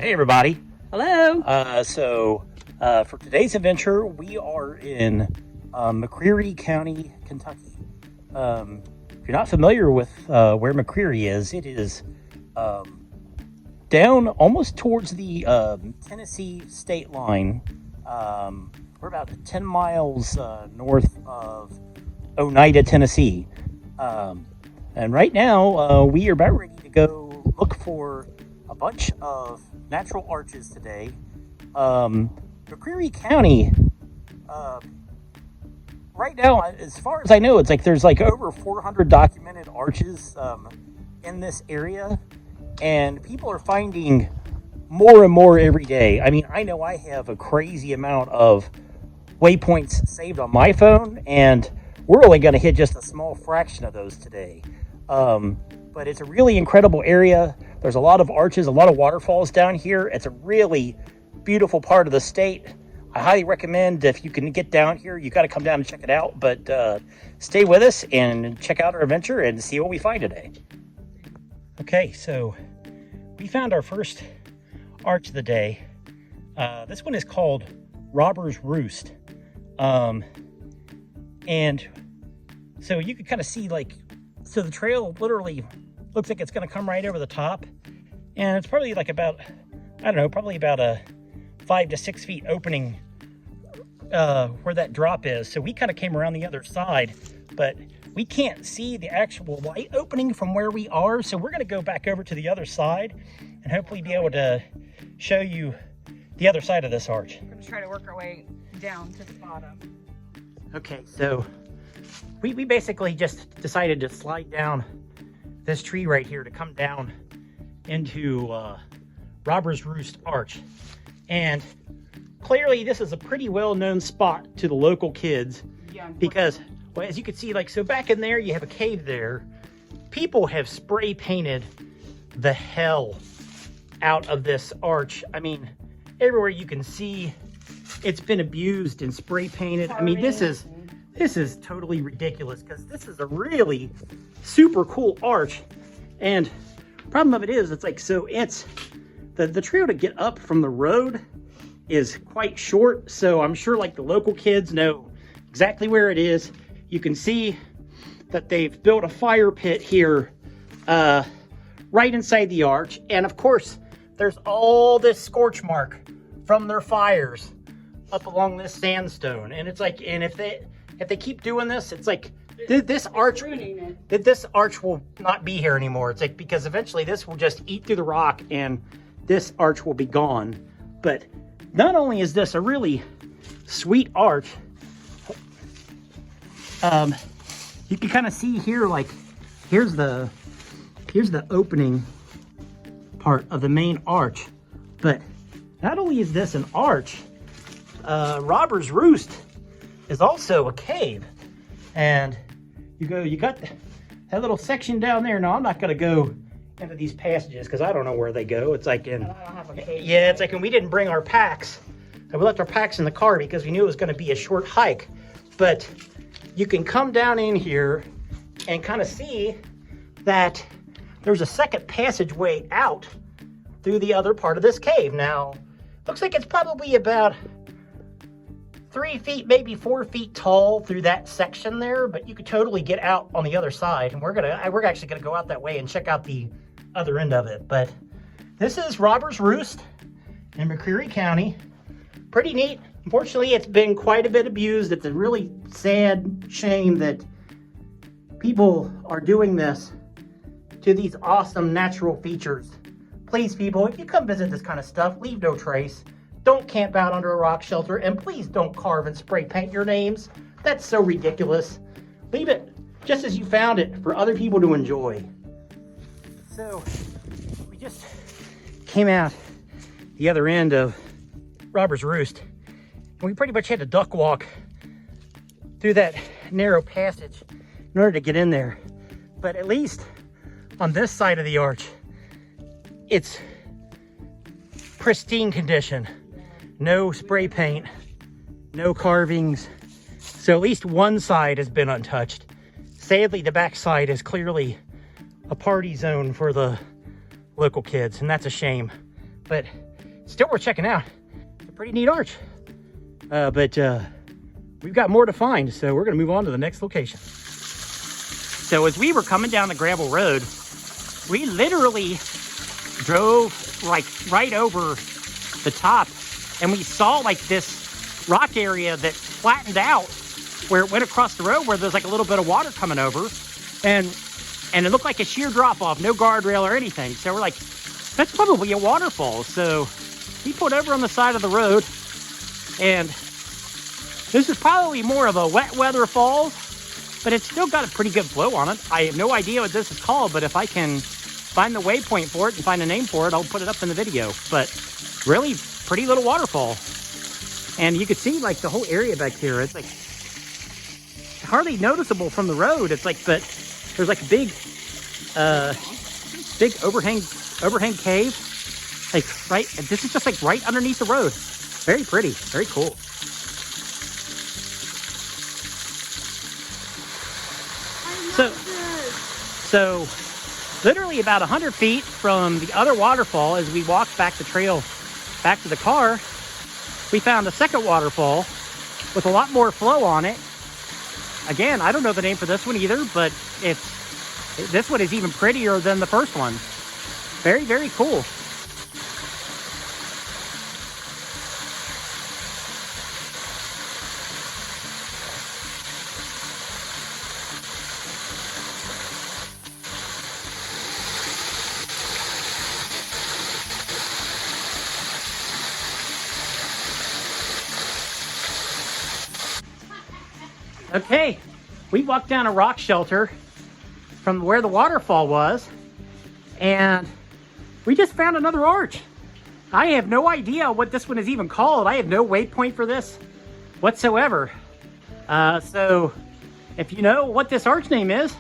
Hey everybody. Hello. For today's adventure, we are in McCreary County, Kentucky. If you're not familiar with where McCreary is, it is down almost towards the Tennessee state line. We're about 10 miles north of Oneida, Tennessee. And right now, we are about ready to go look for a bunch of natural arches today. McCreary County, right now, as far as I know, it's like there's like over 400 documented arches in this area, and people are finding more and more every day. I mean, I know I have a crazy amount of waypoints saved on my phone, and we're only going to hit just a small fraction of those today. But it's a really incredible area. There's a lot of arches, a lot of waterfalls down here. It's a really beautiful part of the state. I highly recommend, if you can get down here, you got to come down and check it out. But stay with us and check out our adventure and see what we find today. Okay, so we found our first arch of the day. This one is called Robber's Roost. And so you can kind of see, like, so the trail literally looks like it's going to come right over the top. And it's probably like about, I don't know, probably about a 5 to 6 feet opening where that drop is. So we kind of came around the other side, but we can't see the actual light opening from where we are. So we're going to go back over to the other side and hopefully be able to show you the other side of this arch. We're going to try to work our way down to the bottom. Okay, so we basically just decided to slide down this tree right here to come down into Robber's Roost Arch. And clearly this is a pretty well-known spot to the local kids, because, well, as you can see, like, so back in there you have a cave there. People have spray painted the hell out of this arch. I mean, everywhere you can see it's been abused and spray painted. I mean, this is totally ridiculous, because this is a really super cool arch. And problem of it is, it's like, so it's the trail to get up from the road is quite short. So I'm sure, like, the local kids know exactly where it is. You can see that they've built a fire pit here right inside the arch. And of course, there's all this scorch mark from their fires up along this sandstone. And it's like, and if they keep doing this, it's like this arch will not be here anymore. It's like, because eventually this will just eat through the rock and this arch will be gone. But not only is this a really sweet arch, you can kind of see here, like, here's the opening part of the main arch. But not only is this an arch, Robber's Roost is also a cave. And you got that little section down there. Now, I'm not going to go into these passages because I don't know where they go. It's like, yeah, it's like, and we didn't bring our packs. And we left our packs in the car because we knew it was going to be a short hike. But you can come down in here and kind of see that there's a second passageway out through the other part of this cave. Now, looks like it's probably about 3 feet, maybe 4 feet tall through that section there, but you could totally get out on the other side. And we're actually gonna go out that way and check out the other end of it. But this is Robber's Roost in McCreary County. Pretty neat. Unfortunately, it's been quite a bit abused. It's a really sad shame that people are doing this to these awesome natural features. Please, people, if you come visit this kind of stuff, leave no trace. Don't camp out under a rock shelter, and please don't carve and spray paint your names. That's so ridiculous. Leave it just as you found it for other people to enjoy. So we just came out the other end of Robber's Roost, and we pretty much had to duck walk through that narrow passage in order to get in there. But at least on this side of the arch, it's pristine condition. No spray paint, no carvings. So at least one side has been untouched. Sadly, the back side is clearly a party zone for the local kids, and that's a shame. But still worth checking out. It's a pretty neat arch. But we've got more to find, so we're gonna move on to the next location. So as we were coming down the gravel road, we literally drove like right over the top, and we saw like this rock area that flattened out where it went across the road, where there's like a little bit of water coming over, and it looked like a sheer drop off, no guardrail or anything. So we're like, that's probably a waterfall. So we pulled over on the side of the road, and this is probably more of a wet weather falls, but it's still got a pretty good flow on it. I have no idea what this is called, but if I can find the waypoint for it and find a name for it, I'll put it up in the video. But really pretty little waterfall. And you can see like the whole area back here. It's like hardly noticeable from the road. It's like, but there's like a big overhang cave. Like right, this is just like right underneath the road. Very pretty, very cool. So literally about 100 feet from the other waterfall, as we walked back the trail back to the car, we found a second waterfall with a lot more flow on it. Again, I don't know the name for this one either, but this one is even prettier than the first one. Very, very cool. Okay, we walked down a rock shelter from where the waterfall was, and we just found another arch. I have no idea what this one is even called. I have no waypoint for this whatsoever. So if you know what this arch name is,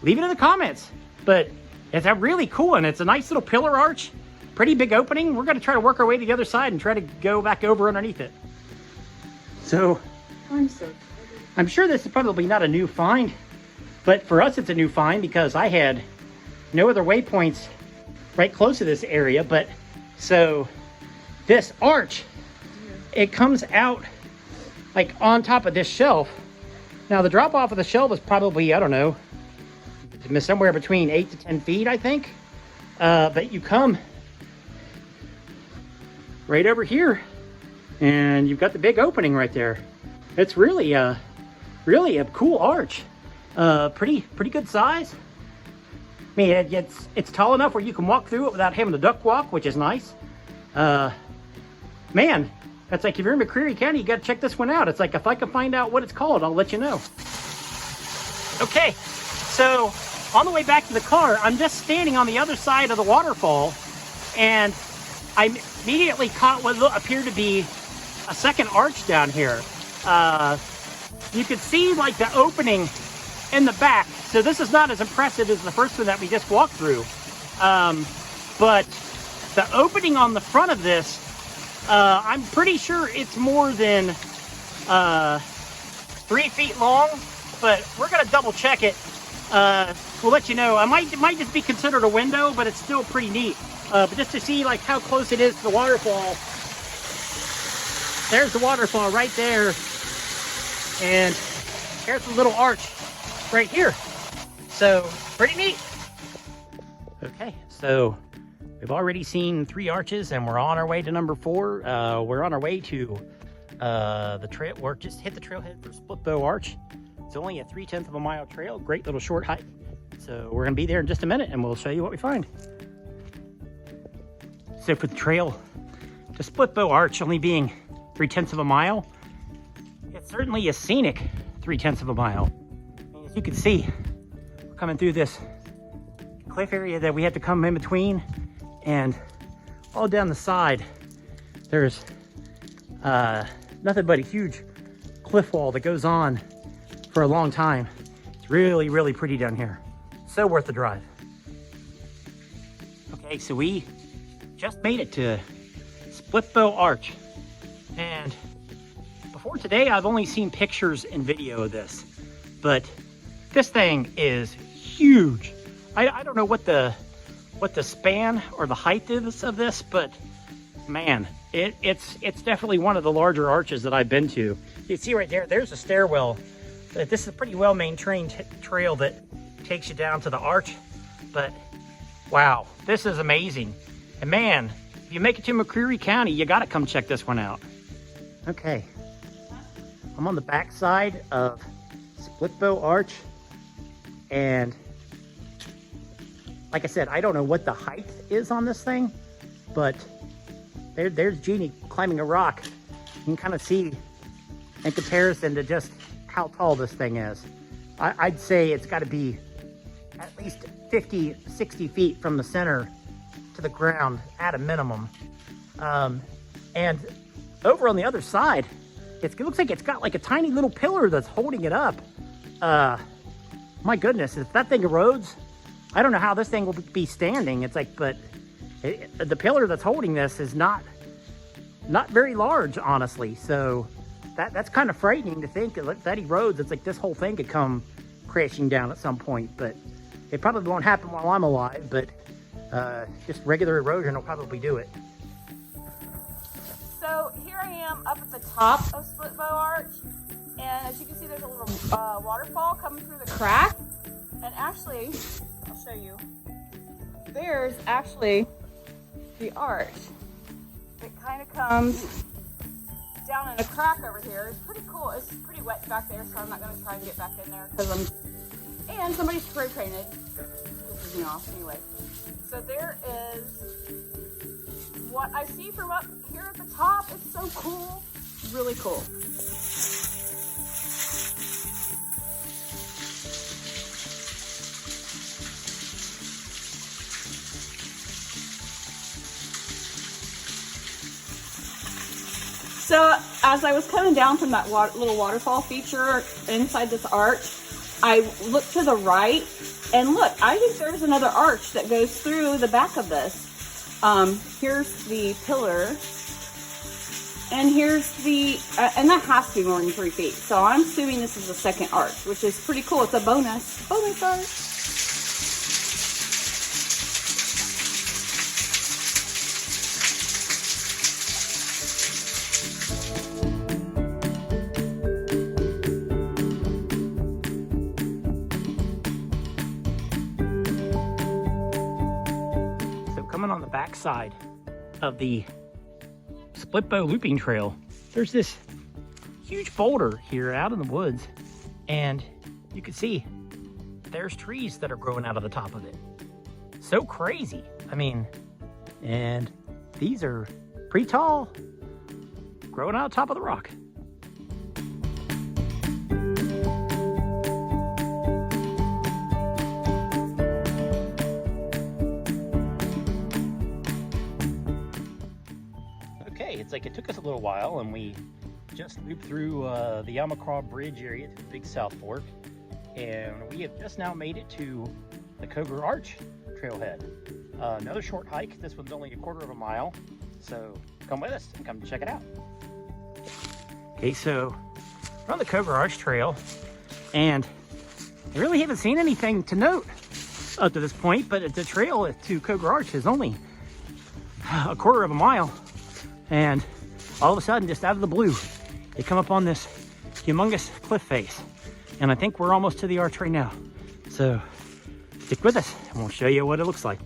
leave it in the comments. But it's a really cool one. It's a nice little pillar arch, pretty big opening. We're gonna try to work our way to the other side and try to go back over underneath it. So I'm sure this is probably not a new find, but for us it's a new find because I had no other waypoints right close to this area. But so this arch, it comes out like on top of this shelf. Now the drop off of the shelf is probably, I don't know, somewhere between 8 to 10 feet, I think. But you come right over here and you've got the big opening right there. It's really a cool arch. Pretty good size. I mean, it's tall enough where you can walk through it without having to duck walk, which is nice. Man, that's like if you're in McCreary County, you got to check this one out. It's like if I can find out what it's called, I'll let you know. Okay, so on the way back to the car, I'm just standing on the other side of the waterfall, and I immediately caught what appeared to be a second arch down here. You could see like the opening in the back. So this is not as impressive as the first one that we just walked through. But the opening on the front of this, I'm pretty sure it's more than 3 feet long, but we're gonna double check it. We'll let you know. It might just be considered a window, but it's still pretty neat. But just to see like how close it is to the waterfall. There's the waterfall right there. And here's the little arch right here. So pretty neat. Okay, so we've already seen 3 arches and we're on our way to number 4. We're on our way to the trail. We're just hit the trailhead for Split Bow Arch. It's only a 3/10 of a mile trail. Great little short hike. So we're gonna be there in just a minute and we'll show you what we find. So for the trail to Split Bow Arch only being 3/10 of a mile, it's certainly a scenic 3/10 of a mile. And as you can see, we're coming through this cliff area that we had to come in between, and all down the side, there's nothing but a huge cliff wall that goes on for a long time. It's really, really pretty down here. So worth the drive. Okay, so we just made it to Split Bow Arch. And before today, I've only seen pictures and video of this, but this thing is huge. I don't know what the span or the height is of this, but man, it's definitely one of the larger arches that I've been to. You can see right there, there's a stairwell. This is a pretty well maintained trail that takes you down to the arch, but wow, this is amazing. And man, if you make it to McCreary County, you gotta come check this one out. Okay, I'm on the back side of Split Bow Arch, and like I said, I don't know what the height is on this thing, but there's Jeannie climbing a rock. You can kind of see in comparison to just how tall this thing is. I'd say it's got to be at least 50, 60 feet from the center to the ground at a minimum. And over on the other side, it looks like it's got like a tiny little pillar that's holding it up. My goodness, if that thing erodes, I don't know how this thing will be standing. It's like, but the pillar that's holding this is not very large, honestly. So that's kind of frightening to think that erodes. It's like this whole thing could come crashing down at some point, but it probably won't happen while I'm alive, but just regular erosion will probably do it. So here I am up at the top of Split Bow Arch, and as you can see, there's a little waterfall coming through the crack. And actually, I'll show you. There's actually the arch. It kind of comes down in a crack over here. It's pretty cool. It's pretty wet back there, so I'm not going to try and get back in there because and somebody spray painted. Pisses me off anyway. So there is what I see from up here at the top. It's so cool. Really cool. So as I was coming down from that little waterfall feature inside this arch, I looked to the right, and look, I think there's another arch that goes through the back of this. Here's the pillar, and here's the, and that has to be more than 3 feet. So I'm assuming this is the second arch, which is pretty cool. It's a bonus arch. Coming on the back side of the Split Bow looping trail, there's this huge boulder here out in the woods, and you can see there's trees that are growing out of the top of it. So crazy. I mean, and these are pretty tall, growing out of the top of the rock. It's like it took us a little while, and we just looped through the McCreary Bridge area to the Big South Fork, and we have just now made it to the Hickory Arch trailhead. Another short hike. This one's only 1/4 mile, so come with us and come check it out. Okay, so we're on the Hickory Arch trail, and I really haven't seen anything to note up to this point, but the trail to Hickory Arch is only 1/4 mile. And all of a sudden, just out of the blue, you come up on this humongous cliff face. And I think we're almost to the arch right now. So stick with us and we'll show you what it looks like.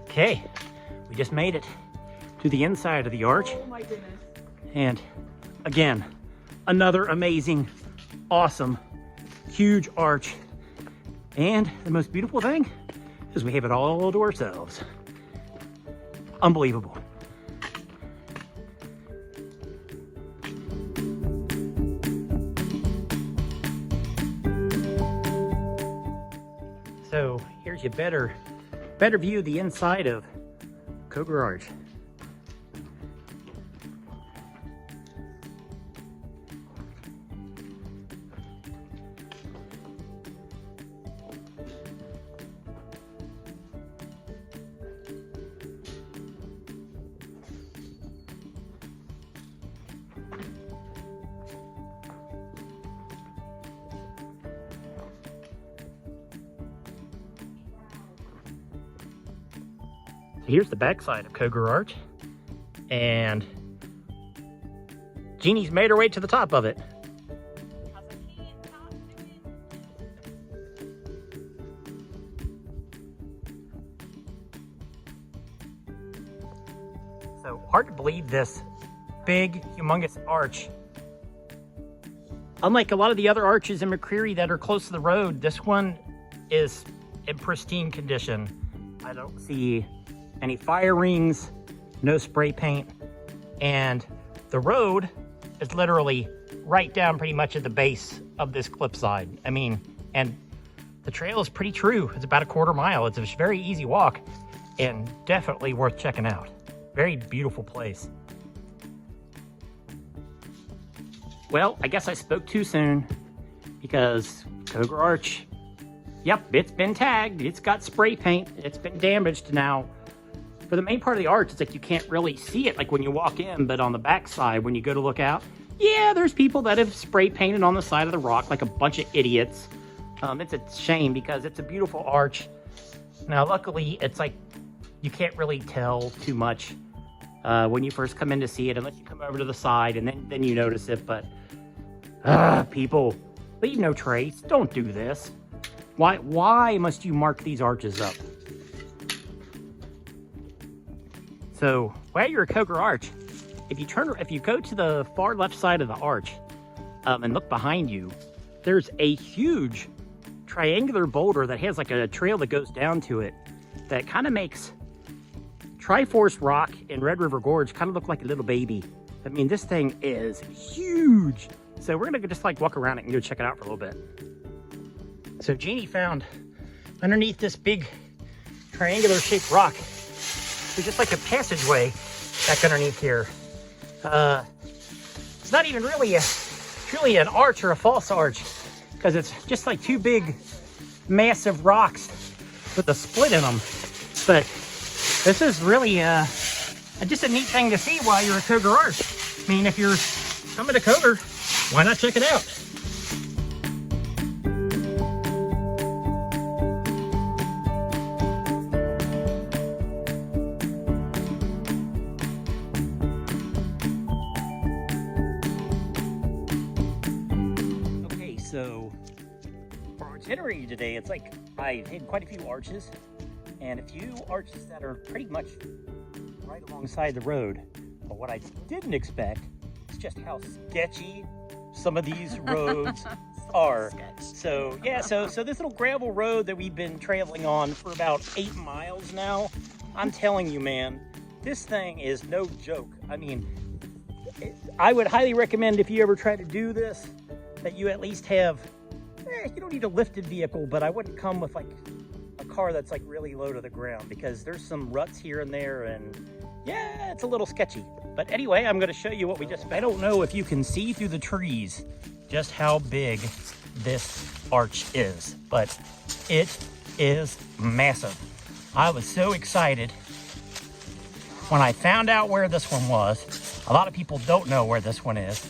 Okay, we just made it to the inside of the arch. Oh my goodness. And again, another amazing, awesome, huge arch. And the most beautiful thing is we have it all to ourselves. Unbelievable. So here's your better view of the inside of Hickory Arch. Here's the backside of Hickory Arch, and Jeannie's made her way to the top of it. So hard to believe this big, humongous arch. Unlike a lot of the other arches in McCreary that are close to the road, this one is in pristine condition. I don't see any fire rings, no spray paint, and the road is literally right down pretty much at the base of this cliffside. I mean, and the trail is pretty true. It's about a quarter mile. It's a very easy walk and definitely worth checking out. Very beautiful place. Well, I guess I spoke too soon because Hickory Arch, yep, it's been tagged. It's got spray paint. It's been damaged now. For the main part of the arch, it's like you can't really see it like when you walk in, but on the back side, when you go to look out, yeah, there's people that have spray painted on the side of the rock like a bunch of idiots. It's a shame because it's a beautiful arch. Now, luckily, it's like you can't really tell too much when you first come in to see it, unless you come over to the side and then you notice it. But people, leave no trace. Don't do this. Why must you mark these arches up? So while you're at Hickory Arch, if you go to the far left side of the arch and look behind you, there's a huge triangular boulder that has like a trail that goes down to it that kind of makes Triforce Rock in Red River Gorge kind of look like a little baby. I mean, this thing is huge. So we're gonna just like walk around it and go check it out for a little bit. So Jeannie found underneath this big triangular shaped rock, there's just like a passageway back underneath here. It's not even really truly an arch or a false arch, because it's just like two big massive rocks with a split in them. But this is really just a neat thing to see while you're at Hickory Arch. I mean, if you're coming to Hickory, why not check it out? Okay, so for our itinerary today, it's like I hit quite a few arches and a few arches that are pretty much right alongside the road. But what I didn't expect is just how sketchy some of these roads are. So yeah, so this little gravel road that we've been traveling on for about 8 miles now, I'm telling you, man, this thing is no joke. I mean, I would highly recommend, if you ever try to do this, that you at least have, you don't need a lifted vehicle, but I wouldn't come with like a car that's like really low to the ground, because there's some ruts here and there, and yeah, it's a little sketchy. But anyway, I'm going to show you what we just found. I don't know if you can see through the trees just how big this arch is, but it is massive. I was so excited when I found out where this one was. A lot of people don't know where this one is.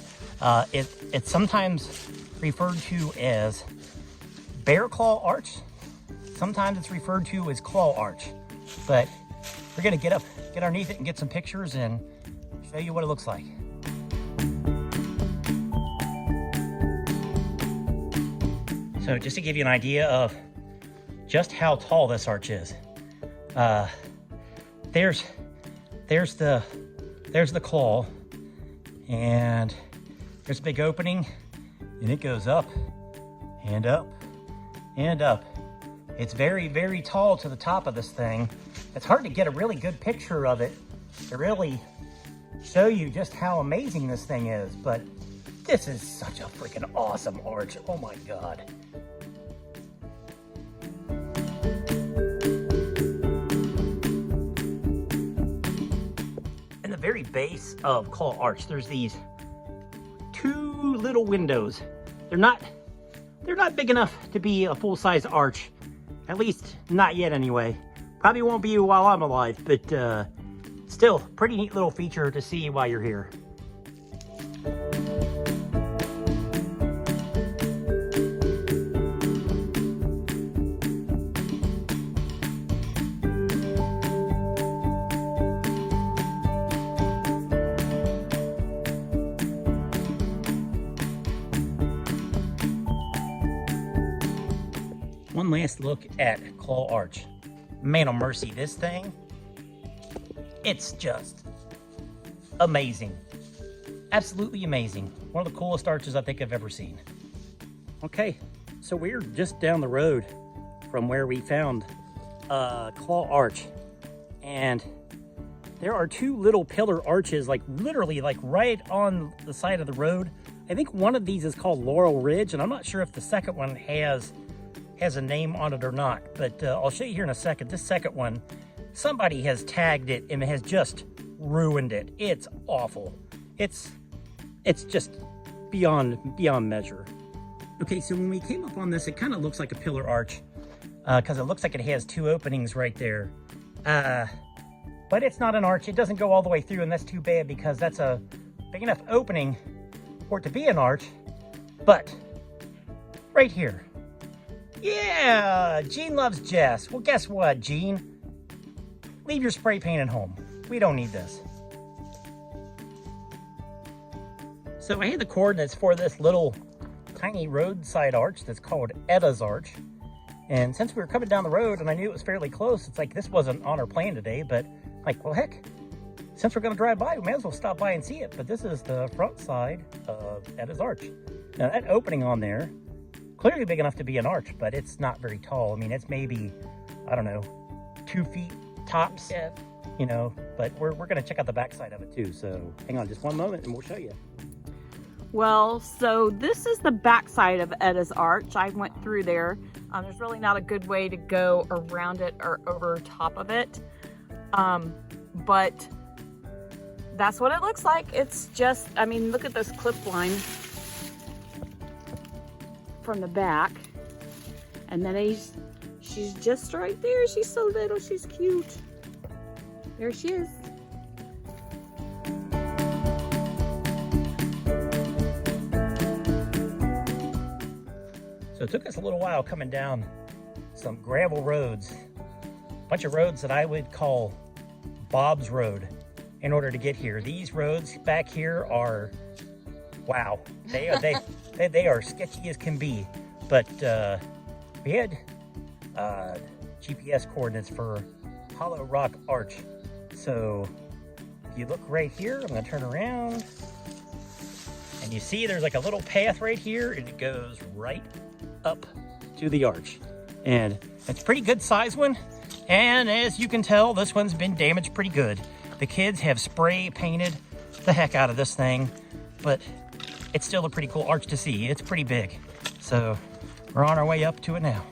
It's sometimes referred to as Bear Claw Arch. Sometimes it's referred to as Claw Arch. But we're going to get underneath it and get some pictures and show you what it looks like. So just to give you an idea of just how tall this arch is, there's the claw, and there's a big opening, and it goes up and up and up. It's very, very tall to the top of this thing. It's hard to get a really good picture of it to really show you just how amazing this thing is, but this is such a freaking awesome arch. Oh my God. In the very base of Claw Arch, there's these 2 little windows. They're not big enough to be a full-size arch. At least not yet anyway. Probably won't be while I'm alive, but still, pretty neat little feature to see while you're here. one last look at Claw Arch. Man of mercy, this thing, it's just amazing. Absolutely amazing. One of the coolest arches I think I've ever seen. Okay, so we're just down the road from where we found Claw Arch. And there are two little pillar arches, like literally like right on the side of the road. I think one of these is called Laurel Ridge, and I'm not sure if the second one has a name on it or not, but I'll show you here in a second. This second one, somebody has tagged it and has just ruined it. It's awful. It's just beyond measure. Okay, so when we came up on this, it kind of looks like a pillar arch because it looks like it has two openings right there. But it's not an arch. It doesn't go all the way through, and that's too bad because that's a big enough opening for it to be an arch. But right here, yeah, Gene loves Jess. Well, guess what, Gene? Leave your spray paint at home. We don't need this. So I had the coordinates for this little tiny roadside arch that's called Etta's Arch. And since we were coming down the road and I knew it was fairly close, it's like this wasn't on our plan today, but like, well, heck, since we're going to drive by, we may as well stop by and see it. But this is the front side of Etta's Arch. Now that opening on there, clearly big enough to be an arch, but it's not very tall. I mean, it's maybe, I don't know, 2 feet tops, yeah. You know, but we're going to check out the backside of it too. So hang on just one moment and we'll show you. Well, so this is the backside of Etta's Arch. I went through there. There's really not a good way to go around it or over top of it. But that's what it looks like. It's just, I mean, look at this clip line from the back. And then she's just right there. She's so little, she's cute. There she is. So it took us a little while coming down some gravel roads, a bunch of roads that I would call Bob's Road in order to get here. These roads back here are, wow, they are sketchy as can be. But we had GPS coordinates for Hollow Rock Arch. So if you look right here, I'm gonna turn around and you see there's like a little path right here and it goes right up to the arch. And it's a pretty good size one. And as you can tell, this one's been damaged pretty good. The kids have spray painted the heck out of this thing, but it's still a pretty cool arch to see. It's pretty big. So we're on our way up to it now.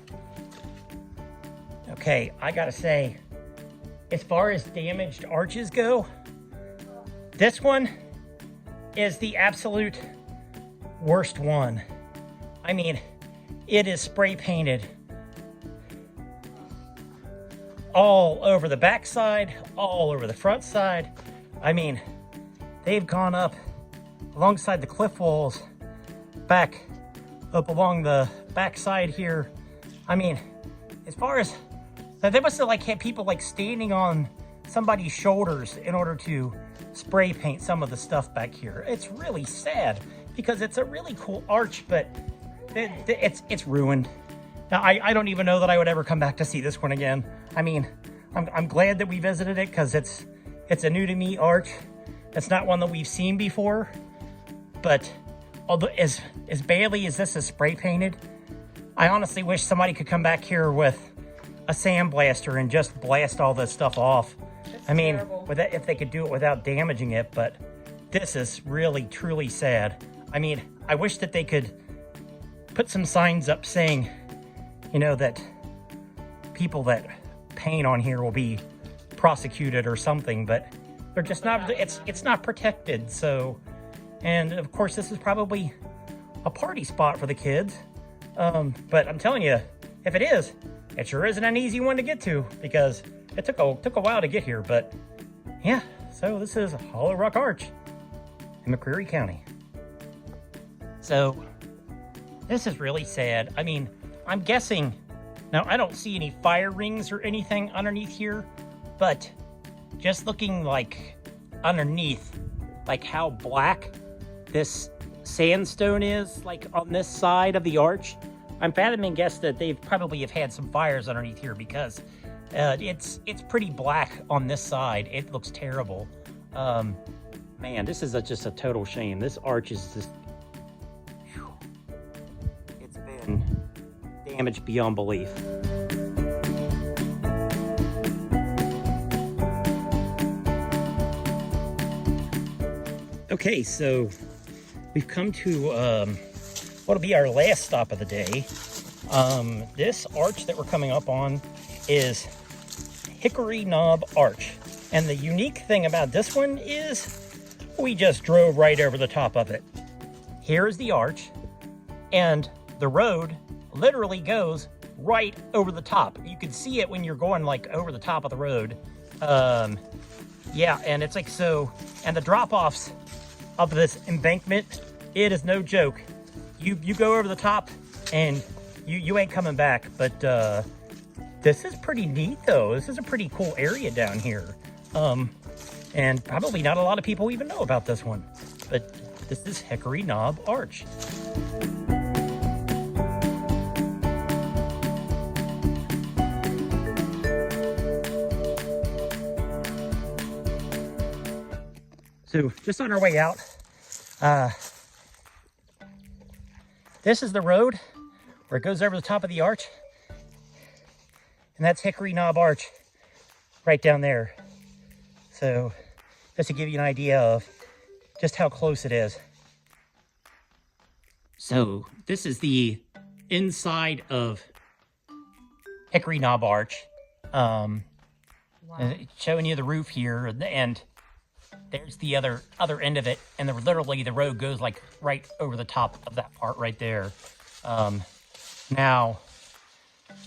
Okay, I gotta say, as far as damaged arches go, this one is the absolute worst one. I mean, it is spray painted all over the back side, all over the front side. I mean, they've gone up alongside the cliff walls, back up along the back side here. I mean, as far as, they must have like had people like standing on somebody's shoulders in order to spray paint some of the stuff back here. It's really sad because it's a really cool arch, but it's ruined. Now, I don't even know that I would ever come back to see this one again. I mean, I'm glad that we visited it because it's a new to me arch. It's not one that we've seen before, but although as badly as this is spray painted, I honestly wish somebody could come back here with a sandblaster and just blast all this stuff off. I mean, if they could do it without damaging it, but this is really, truly sad. I mean, I wish that they could put some signs up saying, you know, that people that paint on here will be prosecuted or something, but they're just not, it's not protected. So, and of course this is probably a party spot for the kids. But I'm telling you, if it is, it sure isn't an easy one to get to because it took a while to get here. But yeah, so this is Hollow Rock Arch in McCreary County. So this is really sad. I mean, I'm guessing, now I don't see any fire rings or anything underneath here, but just looking like underneath, like how black this sandstone is, like on this side of the arch. I'm fathoming guess that they've probably have had some fires underneath here because it's pretty black on this side. It looks terrible. Man, this is just a total shame. This arch is just, whew, it's been damaged beyond belief. Okay, so we've come to what'll be our last stop of the day. This arch that we're coming up on is Hickory Knob Arch. And the unique thing about this one is we just drove right over the top of it. Here's the arch, and the road literally goes right over the top. You can see it when you're going like over the top of the road. Yeah, and it's like so, and the drop-offs of this embankment, it is no joke. You go over the top and you ain't coming back. But this is pretty neat though. This is a pretty cool area down here. And probably not a lot of people even know about this one, but this is Hickory Knob Arch. So just on our way out, this is the road where it goes over the top of the arch, and that's Hickory Knob Arch right down there. So just to give you an idea of just how close it is. So this is the inside of Hickory Knob Arch. Wow. Showing you the roof here, and there's the other end of it, and literally the road goes like right over the top of that part right there. Now,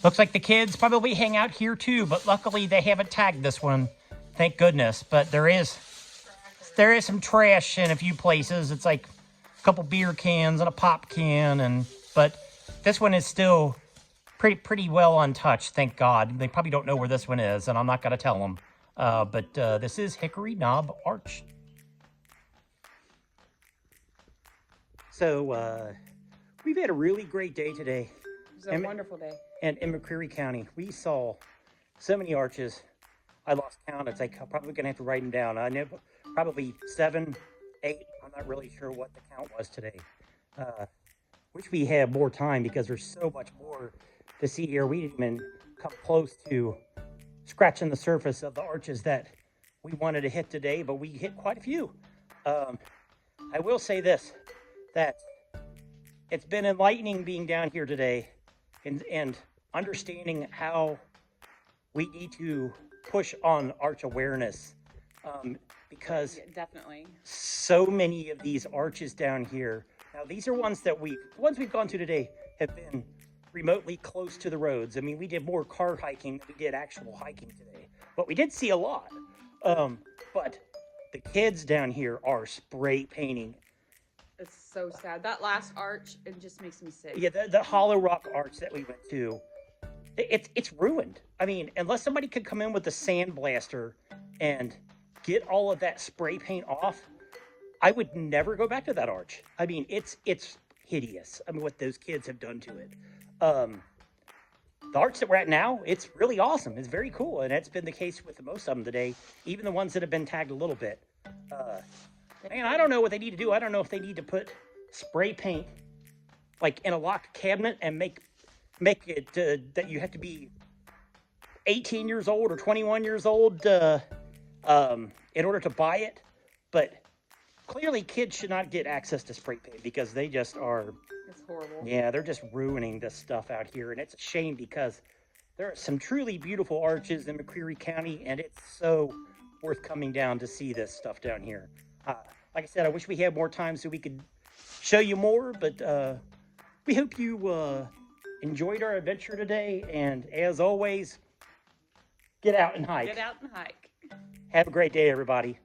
looks like the kids probably hang out here too, but luckily they haven't tagged this one. Thank goodness. But there is some trash in a few places. It's like a couple beer cans and a pop can, but this one is still pretty well untouched, thank God. They probably don't know where this one is, and I'm not gonna tell them. But this is Hickory Knob Arch. So we've had a really great day today. It was a wonderful day. And in McCreary County, we saw so many arches. I lost count. It's like I'm probably gonna have to write them down. I know probably 7, 8. I'm not really sure what the count was today. Wish we had more time because there's so much more to see here. We didn't even come close to scratching the surface of the arches that we wanted to hit today, but we hit quite a few. I will say this, that it's been enlightening being down here today and understanding how we need to push on arch awareness, because definitely so many of these arches down here, now these are ones that the ones we've gone to today have been remotely close to the roads. I mean, we did more car hiking than we did actual hiking today, but we did see a lot. But the kids down here are spray painting. It's so sad. That last arch, it just makes me sick. Yeah, the Hollow Rock Arch that we went to, it's ruined. I mean, unless somebody could come in with a sandblaster and get all of that spray paint off, I would never go back to that arch. I mean, it's hideous. I mean, what those kids have done to it. The arch that we're at now, it's really awesome. It's very cool, and that's been the case with most of them today, even the ones that have been tagged a little bit. Man, I don't know what they need to do. I don't know if they need to put spray paint like in a locked cabinet and make it that you have to be 18 years old or 21 years old in order to buy it. But clearly kids should not get access to spray paint because they just are... It's horrible. Yeah, they're just ruining this stuff out here. And it's a shame because there are some truly beautiful arches in McCreary County, and it's so worth coming down to see this stuff down here. Like I said, I wish we had more time so we could show you more, but we hope you enjoyed our adventure today. And as always, get out and hike. Get out and hike. Have a great day, everybody.